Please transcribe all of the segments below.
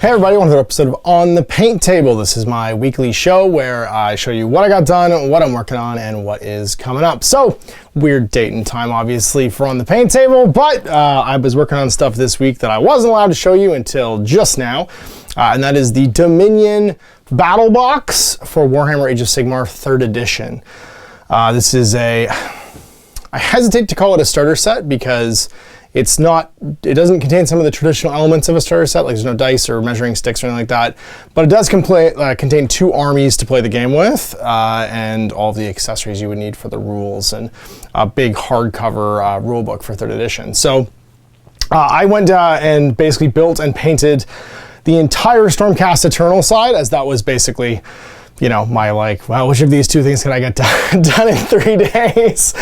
Hey everybody, welcome to another episode of On the Paint Table. This is my weekly show where I show you what I got done, what I'm working on, and what is coming up. So, weird date and time obviously for On the Paint Table, but I was working on stuff this week that I wasn't allowed to show you until just now, and that is the Dominion Battle Box for Warhammer Age of Sigmar 3rd Edition. This is I hesitate to call it a starter set because it doesn't contain some of the traditional elements of a starter set, like there's no dice or measuring sticks or anything like that, but it does contain 2 armies to play the game with, and all of the accessories you would need for the rules, and a big hardcover rule book for 3rd edition. So I went and basically built and painted the entire Stormcast Eternal side, as that was basically, you know, my well, which of these 2 things can I get done in 3 days?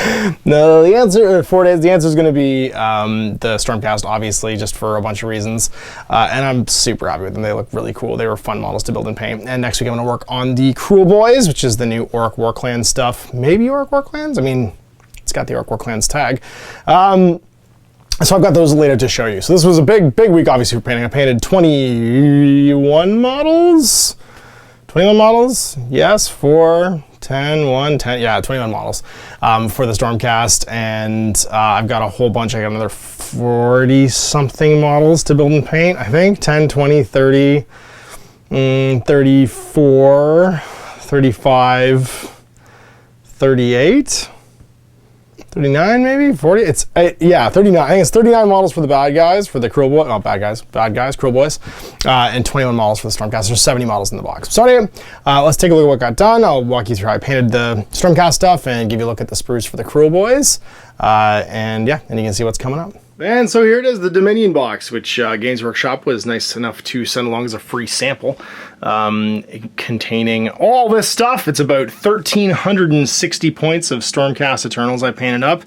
No, the answer, 4 days, the answer is going to be the Stormcast, obviously, just for a bunch of reasons. And I'm super happy with them. They look really cool. They were fun models to build and paint. And next week I'm going to work on the Cruel Boys, which is the new Orc War Clans stuff. Maybe Orc War Clans? I mean, it's got the Orc War Clans tag. So I've got those later to show you. So this was a big week, obviously, for painting. I painted 21 models? 21 models, yes, 4, 10, 1, 10, yeah, 21 models for the Stormcast, and I've got a whole bunch. I got another 40-something models to build and paint, I think, 10, 20, 30, 34, 35, 38, 39 maybe, 40, yeah, 39, I think it's 39 models for the bad guys, for the Cruel Boys, oh, bad guys, Cruel Boys, and 21 models for the Stormcast. There's 70 models in the box. So anyway, let's take a look at what got done. I'll walk you through how I painted the Stormcast stuff and give you a look at the sprues for the Cruel Boys, and yeah, and you can see what's coming up. And so here it is, the Dominion box, which Games Workshop was nice enough to send along as a free sample, containing all this stuff. It's about 1,360 points of Stormcast Eternals I painted up,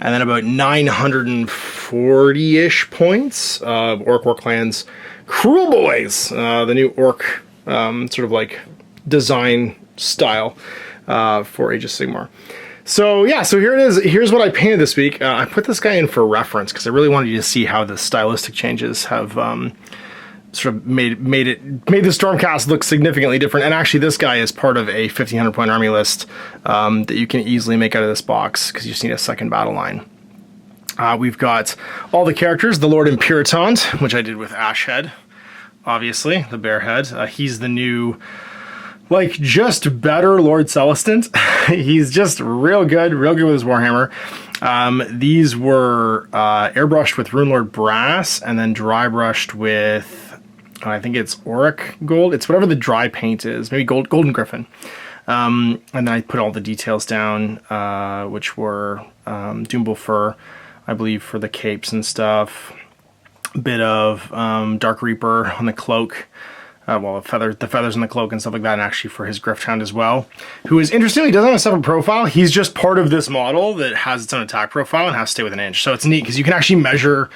and then about 940-ish points of Orc War Clans Cruel Boys, the new Orc sort of like design style for Age of Sigmar. So yeah, so here it is. Here's what I painted this week. I put this guy in for reference because I really wanted you to see how the stylistic changes have sort of made the Stormcast look significantly different. And actually, this guy is part of a 1,500 point army list that you can easily make out of this box because you just need a second battle line. We've got all the characters. The Lord Imperatant, which I did with Ashhead, obviously the bear head. He's the new, like, just better Lord Celestant. He's just real good with his Warhammer. These were airbrushed with Runelord Brass and then dry brushed with, I think it's Auric Gold. It's whatever the dry paint is, maybe Golden Griffin. And then I put all the details down, which were Doombull fur, I believe, for the capes and stuff. A bit of Dark Reaper on the cloak. Well, the feathers in the cloak and stuff like that, and actually for his Grifthound as well, who is, interestingly, doesn't have a separate profile. He's just part of this model that has its own attack profile and has to stay within an inch. So it's neat because you can actually measure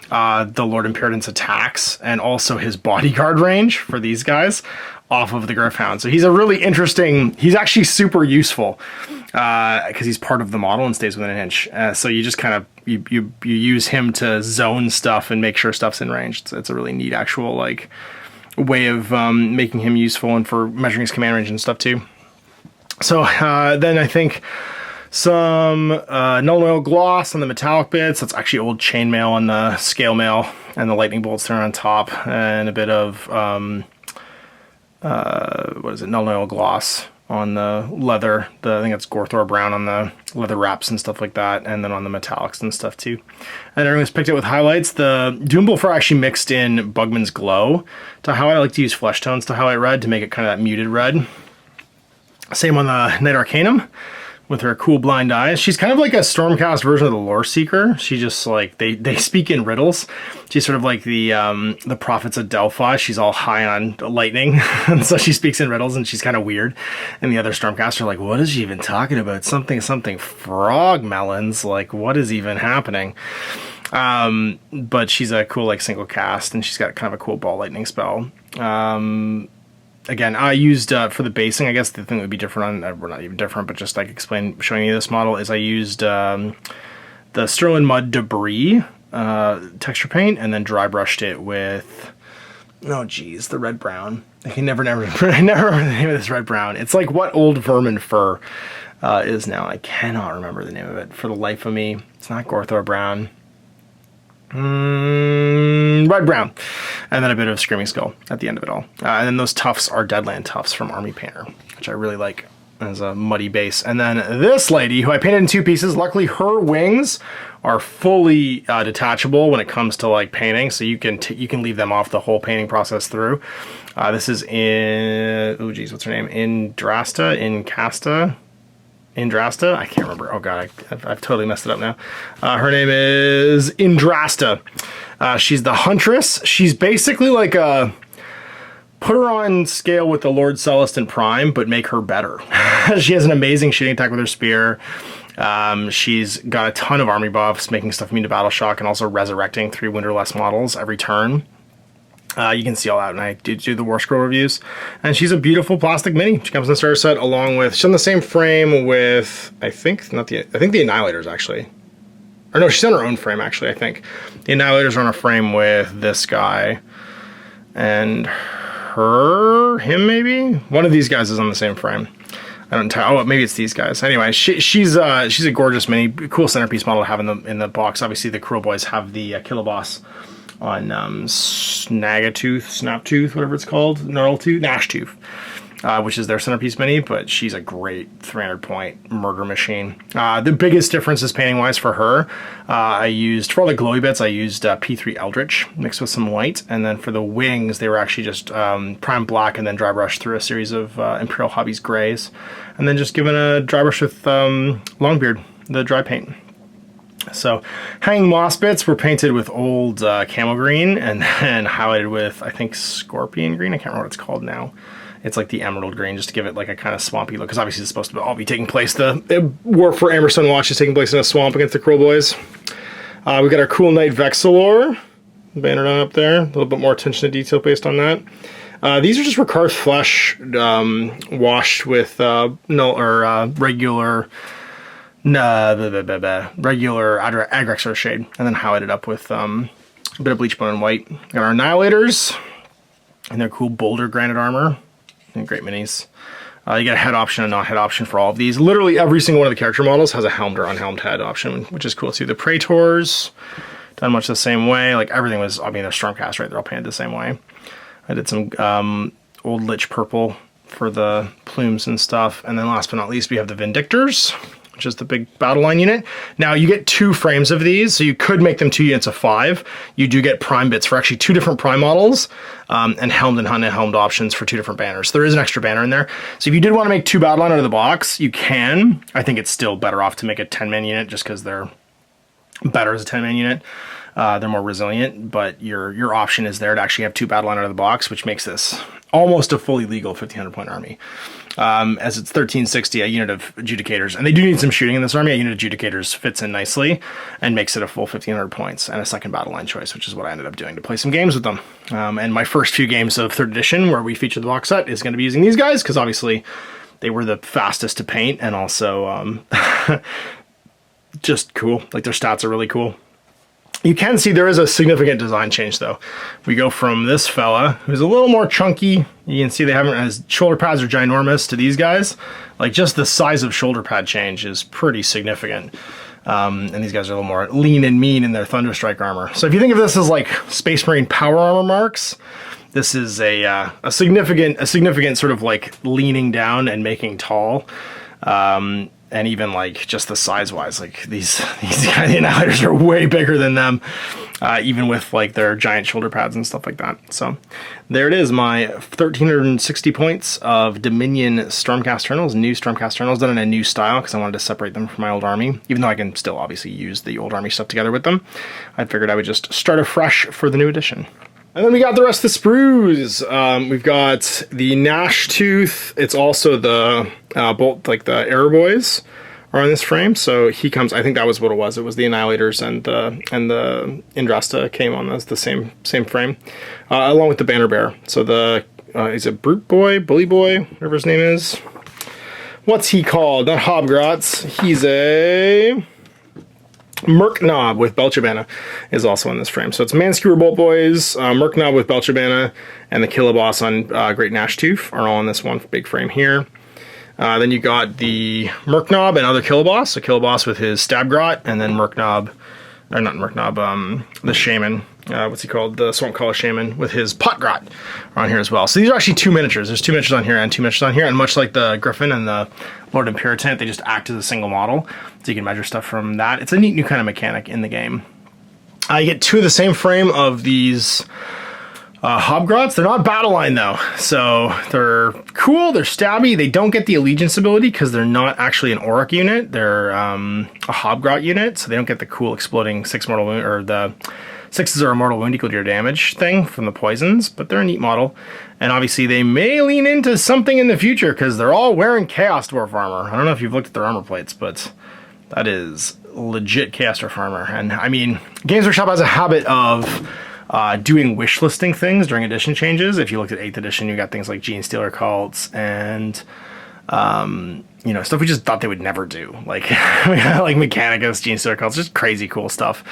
the Lord Imperatant's attacks and also his bodyguard range for these guys off of the Grifthound. So he's a really interesting, he's actually super useful because he's part of the model and stays within an inch. So you just kind of, you use him to zone stuff and make sure stuff's in range. It's a really neat actual, like, way of making him useful and for measuring his command range and stuff too. So then I think some null oil gloss on the metallic bits. That's actually old chainmail on the scale mail, and the lightning bolts there on top, and a bit of null oil gloss on the leather. I think it's Gorthor brown on the leather wraps and stuff like that, and then on the metallics and stuff too. And everyone's picked it with highlights. The Doombull fur actually mixed in Bugman's Glow to highlight. I like to use flesh tones to highlight red to make it kind of that muted red. Same on the Knight Arcanum with her cool blind eyes. She's kind of like a Stormcast version of the Lore Seeker. She just, like, they speak in riddles. She's sort of like the prophets of Delphi. She's all high on lightning, and so she speaks in riddles, and she's kind of weird. And the other Stormcasts are like, what is she even talking about? Something frog melons. Like, what is even happening? But she's a cool, like, single cast, and she's got kind of a cool ball lightning spell. Again, I used, for the basing, I guess the thing that would be different on, well, not even different, but just like showing you this model, is I used the Sterling Mud Debris texture paint, and then dry brushed it with oh geez, the red brown. I can never I never remember the name of this red brown. It's like what old vermin fur is now. I cannot remember the name of it for the life of me. It's not Gorthor brown. Red brown, and then a bit of Screaming Skull at the end of it all. And then those tufts are Deadland tufts from Army Painter, which I really like as a muddy base. And then this lady, who I painted in 2 pieces, luckily her wings are fully detachable when it comes to like painting, so you can leave them off the whole painting process through. This is in, oh geez, what's her name? Indrasta? I can't remember. Oh god, I've totally messed it up now. Her name is Indrasta. She's the Huntress. She's basically like a... Put her on scale with the Lord Celestin Prime, but make her better. She has an amazing shooting attack with her spear. She's got a ton of army buffs, making stuff immune to battle shock, and also resurrecting 3 Winterless models every turn. You can see all that when I do the War Scroll reviews. And she's a beautiful plastic mini. She comes in the starter set along with... She's on the same frame with... I think the Annihilators, actually. Or no, she's on her own frame, actually, I think. The Annihilators are on a frame with this guy. And him, maybe? One of these guys is on the same frame. I don't tell. Oh, maybe it's these guys. Anyway, she's a gorgeous mini, cool centerpiece model to have in the box. Obviously, the Cruel Boys have the Kiloboss on Snaptooth, whatever it's called, Gnashtooth, which is their centerpiece mini, but she's a great 300 point murder machine. The biggest difference is painting wise for her. I used, for all the glowy bits, I used P3 Eldritch mixed with some white, and then for the wings, they were actually just prime black and then dry brush through a series of Imperial Hobbies grays, and then just given a dry brush with Longbeard, the dry paint. So hanging moss bits were painted with old camo green and then highlighted with, I think, scorpion green. I can't remember what it's called now. It's like the emerald green, just to give it like a kind of swampy look, because obviously it's supposed to all be taking place. The War for Amberstone Watch is taking place in a swamp against the Cruel Boys. We got our Cool Knight Vexilor bannered on up there. A little bit more attention to detail based on that. These are just Ricard flesh washed with regular Agrexar shade, and then highlighted up with a bit of bleach bone and white. Got our Annihilators and their cool boulder granite armor and great minis. You get a head option and not head option for all of these. Literally every single one of the character models has a helmed or unhelmed head option, which is cool too. The Praetors done much the same way. Like everything was, I mean, they're Stormcast, right? They're all painted the same way. I did some old Lich purple for the plumes and stuff, and then last but not least, we have the Vindictors, which is the big battle line unit. Now you get 2 frames of these, so you could make them 2 units of 5. You do get prime bits for actually 2 different prime models, and helmed and unhelmed options for 2 different banners. There is an extra banner in there. So if you did want to make 2 battle line out of the box, you can. I think it's still better off to make a 10-man unit just because they're better as a 10-man unit. They're more resilient, but your option is there to actually have 2 battle line out of the box, which makes this almost a fully legal 1,500 point army. As it's 1360, a unit of Adjudicators, and they do need some shooting in this army. A unit of Adjudicators fits in nicely and makes it a full 1,500 points and a second battle line choice, which is what I ended up doing to play some games with them. And my first few games of 3rd edition, where we feature the box set, is going to be using these guys, because obviously they were the fastest to paint, and also just cool. Like, their stats are really cool. You can see there is a significant design change, though. We go from this fella, who's a little more chunky. You can see they haven't, his shoulder pads are ginormous, to these guys. Like, just the size of shoulder pad change is pretty significant. And these guys are a little more lean and mean in their Thunderstrike armor. So if you think of this as like Space Marine power armor marks, this is a significant sort of like leaning down and making tall. And even like just the size wise, like these guys, the Annihilators are way bigger than them, even with like their giant shoulder pads and stuff like that. So there it is, my 1,360 points of Dominion Stormcast Eternals, new Stormcast Eternals, done in a new style because I wanted to separate them from my old army, even though I can still obviously use the old army stuff together with them. I figured I would just start afresh for the new edition. And then we got the rest of the sprues. We've got the Gnashtooth. It's also the bolt, like the Arrow Boys are on this frame. So he comes. I think that was what it was. It was the Annihilators and the Indrasta came on the same frame, along with the Banner Bear. So the he's a Brute Boy, Bully Boy, whatever his name is. What's he called? Not Hobgrots. He's a Merknob with Belchabana is also in this frame. So it's Manskewer Bolt Boys, Merknob with Belchabana, and the Killaboss on Great Nashtooth are all in this one big frame here. Then you got the Merknob and other Killaboss. So Killaboss with his Stabgrot, and then Merknob, or not Merknob, the Shaman. What's he called? The Swamp Collar Shaman with his Potgrot are on here as well. So these are actually 2 miniatures. There's 2 miniatures on here and 2 miniatures on here. And much like the Griffin and the Lord Imperatant, they just act as a single model. So you can measure stuff from that. It's a neat new kind of mechanic in the game. You get 2 of the same frame of these Hobgrots. They're not battle line though, so they're cool, they're stabby. They don't get the allegiance ability because they're not actually an Auric unit. They're a Hobgrot unit, so they don't get the cool exploding 6 mortal wound, or the 6s are a mortal wound equal to your damage thing from the poisons, but they're a neat model. And obviously they may lean into something in the future because they're all wearing Chaos Dwarf armor. I don't know if you've looked at their armor plates, but that is legit Chaos Dwarf armor. And I mean, Games Workshop has a habit of doing wish listing things during edition changes. If you looked at 8th edition, you got things like Gene Stealer cults and you know, stuff we just thought they would never do, like like Mechanicus, Gene Stealer cults, just crazy cool stuff.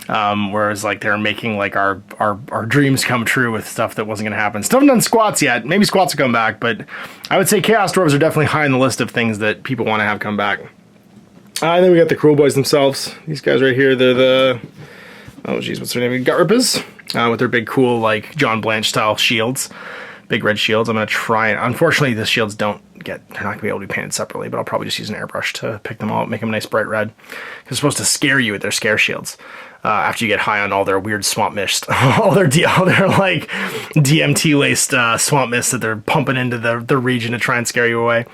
Whereas like they're making like our dreams come true with stuff that wasn't going to happen. Still haven't done squats yet. Maybe squats will come back, but I would say Chaos Dwarves are definitely high on the list of things that people want to have come back. And then we got the Cruel Boys themselves. These guys right here, they're the, oh geez, what's their name? Gut Rippers, with their big cool like John Blanche style shields. Big red shields. I'm going to try it. Unfortunately, the shields they're not going to be able to be painted separately, but I'll probably just use an airbrush to pick them out, make them a nice bright red. Because they're supposed to scare you with their scare shields. After you get high on all their weird swamp mist, all their like DMT-laced swamp mist that they're pumping into the region to try and scare you away.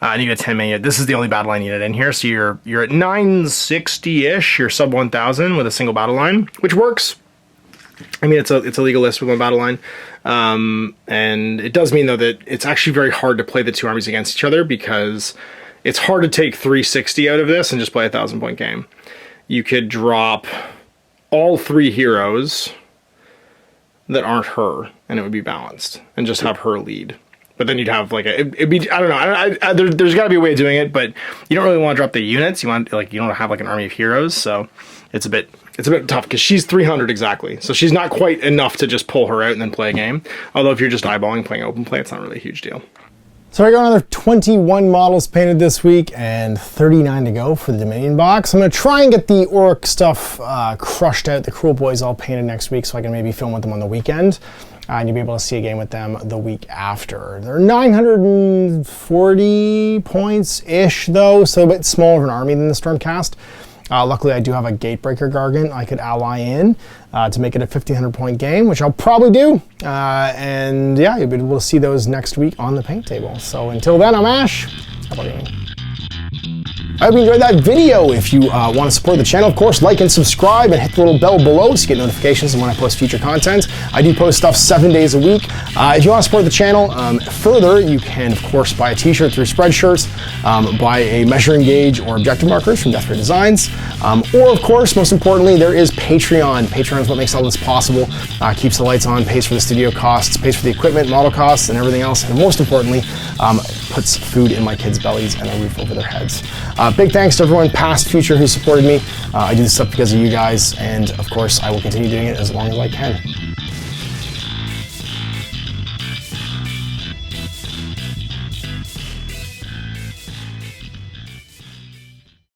And you get 10 minute. This is the only battle line unit in here, so you're at 960-ish. You're sub 1,000 with a single battle line, which works. I mean, it's a legal list with one battle line. And it does mean, though, that it's actually very hard to play the 2 armies against each other because it's hard to take 360 out of this and just play a 1,000-point game. You could drop all 3 heroes that aren't her, and it would be balanced, and just have her lead. But then you'd have like it'd be, I don't know, there's got to be a way of doing it, but you don't really want to drop the units. You want, like, you don't have like an army of heroes, so it's a bit tough because she's 300 exactly, so she's not quite enough to just pull her out and then play a game. Although if you're just eyeballing playing open play, it's not really a huge deal. So I got another 21 models painted this week and 39 to go for the Dominion box. I'm going to try and get the Orc stuff crushed out, the Cruel Boys all painted next week, so I can maybe film with them on the weekend. And you'll be able to see a game with them the week after. They're 940 points-ish though, so a bit smaller of an army than the Stormcast. Luckily, I do have a Gatebreaker Gargant I could ally in to make it a 1,500 point game, which I'll probably do. And yeah, you'll be able to see those next week on the paint table. So until then, I'm Ash. How about you? I hope you enjoyed that video. If you want to support the channel, of course, like and subscribe and hit the little bell below so you get notifications when I post future content. I do post stuff 7 days a week. If you want to support the channel further, you can, of course, buy a t-shirt through Spreadshirts, buy a measuring gauge or objective markers from Death Ray Designs, or, of course, most importantly, there is Patreon. Patreon is what makes all this possible, keeps the lights on, pays for the studio costs, pays for the equipment, model costs, and everything else, and most importantly, puts food in my kids' bellies and a roof over their heads. Big thanks to everyone, past, future, who supported me. I do this stuff because of you guys, and of course, I will continue doing it as long as I can.